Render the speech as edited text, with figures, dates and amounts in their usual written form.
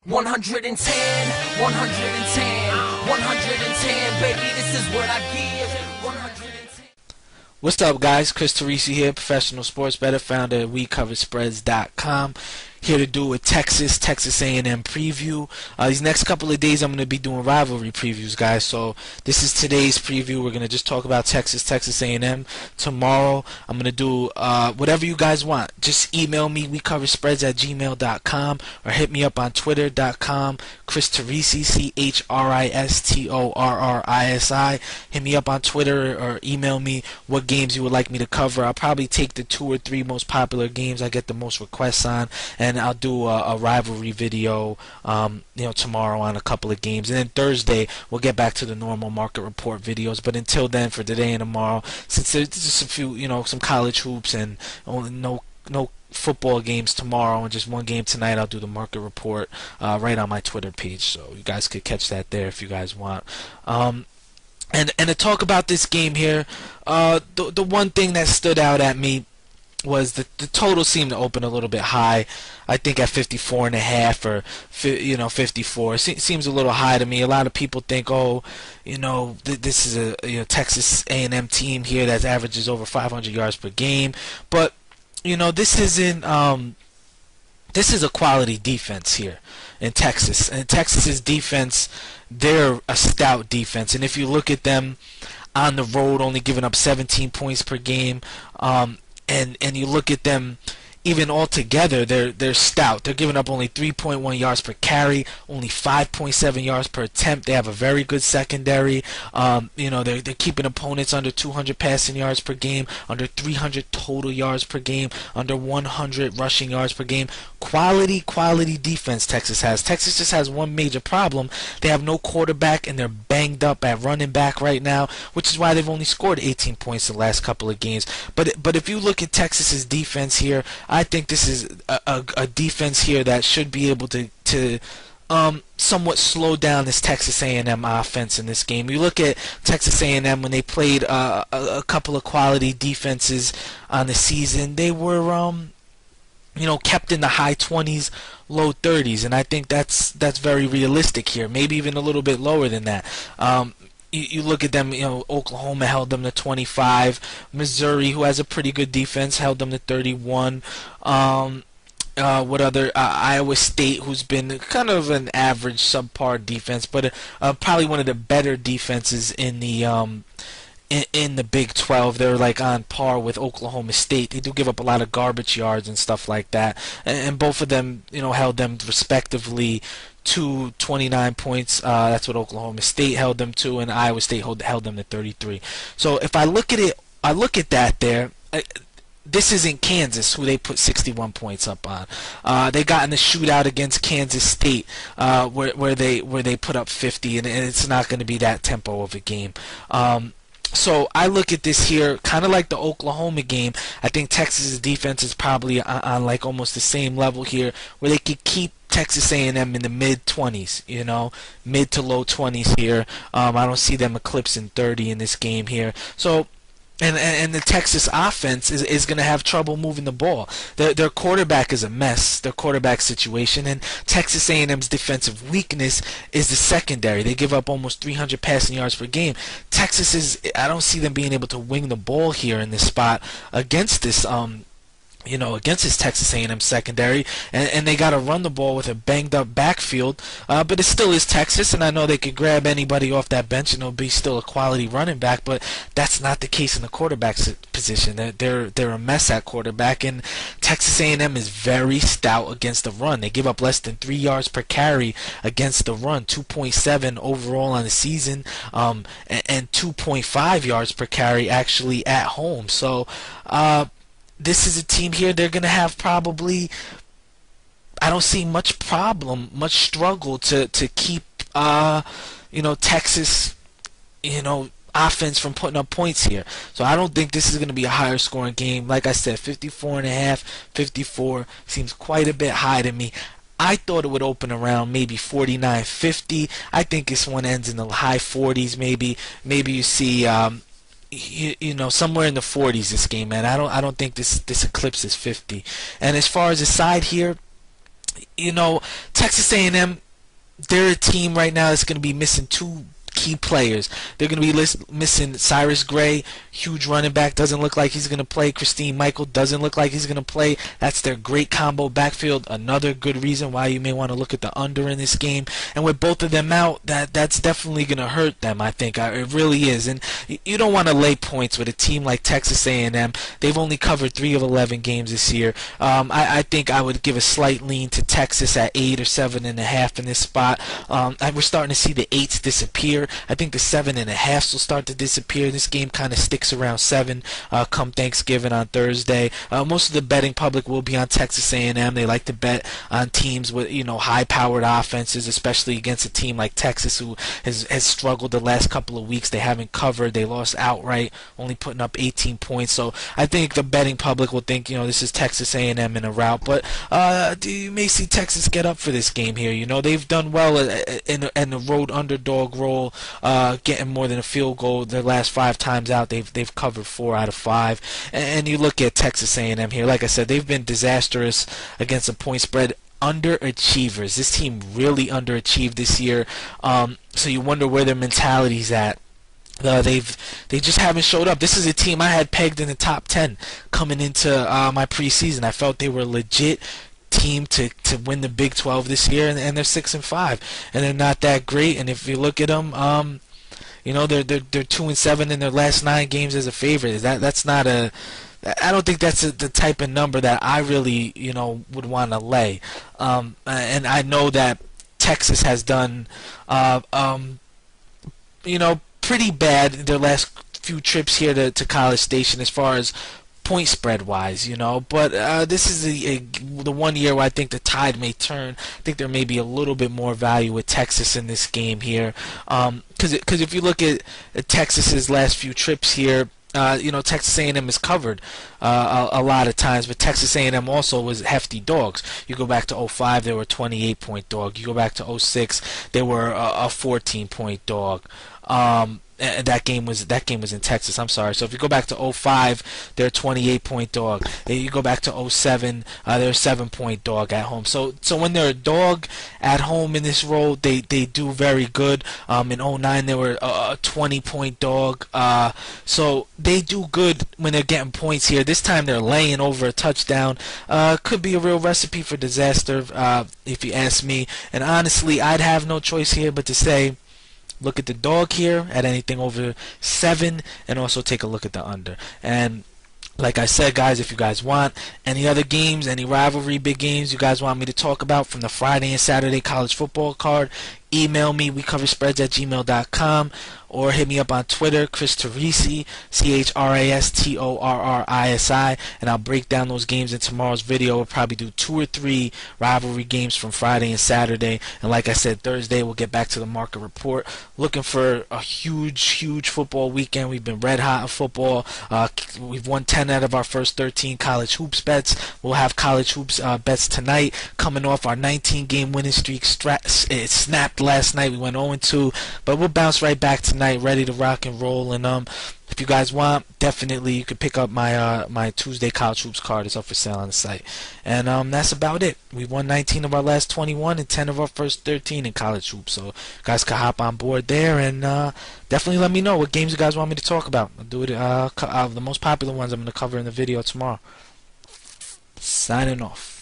110, 110, 110, baby, this is what I give. 110. What's up, guys? Chris Teresi here, professional sports bettor, founder of WeCoverSpreads.com. Here to do a Texas A&M preview. These next couple of days, I'm going to be doing rivalry previews, guys. So this is today's preview. We're going to just talk about Texas A&M. Tomorrow, I'm going to do whatever you guys want. Just email me, WeCoverSpreads@gmail.com, or hit me up on Twitter.com, Chris Teresi, ChrisTorrisi. Hit me up on Twitter or email me what games you would like me to cover. I'll probably take the 2 or 3 most popular games I get the most requests on, and I'll do a rivalry video tomorrow on a couple of games, and then Thursday we'll get back to the normal market report videos. But until then, for today and tomorrow, since there's just a few, some college hoops and only no football games tomorrow and just one game tonight, I'll do the market report right on my Twitter page, so you guys could catch that there if you guys want. And to talk about this game here, the one thing that stood out at me was the total seemed to open a little bit high. I think at 54.5 or 54 seems a little high to me. A lot of people think, this is a Texas A&M team here that averages over 500 yards per game, but this isn't. This is a quality defense here in Texas, and Texas's defense, they're a stout defense, and if you look at them on the road, only giving up 17 points per game. And you look at them even altogether, they're stout. They're giving up only 3.1 yards per carry, only 5.7 yards per attempt. They have a very good secondary. They're keeping opponents under 200 passing yards per game, under 300 total yards per game, under 100 rushing yards per game. Quality defense Texas has. Texas just has one major problem. They have no quarterback, and they're banged up at running back right now, which is why they've only scored 18 points the last couple of games. But if you look at Texas's defense here, I think this is a defense here that should be able to somewhat slow down this Texas A&M offense in this game. You look at Texas A&M when they played a couple of quality defenses on the season, they were kept in the high 20s, low 30s, and I think that's very realistic here. Maybe even a little bit lower than that. You look at them, Oklahoma held them to 25. Missouri, who has a pretty good defense, held them to 31. Iowa State, who's been kind of an average, subpar defense, but probably one of the better defenses in the Big 12. They're like on par with Oklahoma State. They do give up a lot of garbage yards and stuff like that, and both of them, held them respectively to 29 points. That's what Oklahoma State held them to, and Iowa State held them to 33. So if I look at it, I look at that there. This isn't Kansas, who they put 61 points up on. They got in the shootout against Kansas State, where they put up 50, and it's not going to be that tempo of a game. So I look at this here, kind of like the Oklahoma game. I think Texas's defense is probably on like almost the same level here, where they could keep Texas A&M in the mid-20s, mid to low 20s here. I don't see them eclipsing 30 in this game here. So, and the Texas offense is going to have trouble moving the ball. Their quarterback is a mess, their quarterback situation, and Texas A&M's defensive weakness is the secondary. They give up almost 300 passing yards per game. I don't see them being able to wing the ball here in this spot against this against his Texas A&M secondary, and they got to run the ball with a banged up backfield, but it still is Texas, and I know they could grab anybody off that bench and it'll be still a quality running back, but that's not the case in the quarterback position. They're a mess at quarterback, and Texas A&M is very stout against the run. They give up less than 3 yards per carry against the run, 2.7 overall on the season, and 2.5 yards per carry actually at home. So this is a team here, they're going to have probably, I don't see much struggle to keep, Texas, offense from putting up points here. So I don't think this is going to be a higher scoring game. Like I said, 54.5, 54 seems quite a bit high to me. I thought it would open around maybe 49, 50. I think this one ends in the high 40s maybe. Maybe you see somewhere in the 40s this game, man. I don't think this eclipses 50. And as far as the side here, you know, Texas A&M, they're a team right now that's going to be missing two key players. They're going to be missing Cyrus Gray, huge running back, doesn't look like he's going to play. Christine Michael doesn't look like he's going to play. That's their great combo backfield. Another good reason why you may want to look at the under in this game. And with both of them out, that's definitely going to hurt them, I think. It really is. And you don't want to lay points with a team like Texas A&M. They've only covered 3 of 11 games this year. I think I would give a slight lean to Texas at 8 or 7.5 in this spot. We're starting to see the 8s disappear. I think the 7.5s will start to disappear. This game kind of sticks around 7 come Thanksgiving on Thursday. Most of the betting public will be on Texas A&M. They like to bet on teams with high-powered offenses, especially against a team like Texas who has struggled the last couple of weeks. They haven't covered. They lost outright, only putting up 18 points. So I think the betting public will think this is Texas A&M in a rout. But you may see Texas get up for this game here. They've done well in the road underdog role. Getting more than a field goal their last 5 times out. They've covered 4 out of 5. And you look at Texas A&M here. Like I said, they've been disastrous against a point spread. Underachievers. This team really underachieved this year. So you wonder where their mentality's at. They just haven't showed up. This is a team I had pegged in the top 10 coming into my preseason. I felt they were legit team to win the Big 12 this year, and they're 6-5, and they're not that great. And if you look at them, they're 2-7 in their last 9 games as a favorite. That's not a. I don't think that's the type of number that I really would want to lay. And I know that Texas has done pretty bad their last few trips here to College Station as far as point spread wise, but this is the one year where I think the tide may turn. I think there may be a little bit more value with Texas in this game here, because if you look at Texas's last few trips here, Texas A&M is covered a lot of times, but Texas A&M also was hefty dogs. You go back to 2005, they were a 28-point dog. You go back to 2006, they were a 14-point dog. And that game was in Texas. I'm sorry. So if you go back to 2005, they're a 28-point dog. You go back to 2007, they're a 7-point dog at home. So when they're a dog at home in this role, they do very good. In 2009, they were a 20-point dog. So they do good when they're getting points here. This time they're laying over a touchdown. Could be a real recipe for disaster, if you ask me. And honestly, I'd have no choice here but to say, look at the dog here at anything over 7, and also take a look at the under. And like I said, guys, if you guys want any other games, any rivalry big games you guys want me to talk about from the Friday and Saturday college football card, email me, wecoverspreads@gmail.com, or hit me up on Twitter, Chris Torrisi, CHRASTORRISI, and I'll break down those games in tomorrow's video. We'll probably do 2 or 3 rivalry games from Friday and Saturday, and like I said, Thursday we'll get back to the market report. Looking for a huge football weekend. We've been red hot in football. We've won 10 out of our first 13 college hoops bets. We'll have college hoops bets tonight, coming off our 19-game winning streak. It snapped last night. We went 0-2, but we'll bounce right back tonight, ready to rock and roll. And if you guys want, definitely you could pick up my my Tuesday college hoops card. It's up for sale on the site. And that's about it. We won 19 of our last 21 and 10 of our first 13 in college hoops. So you guys can hop on board there, and definitely let me know what games you guys want me to talk about. I'll do it. The most popular ones I'm going to cover in the video tomorrow. Signing off.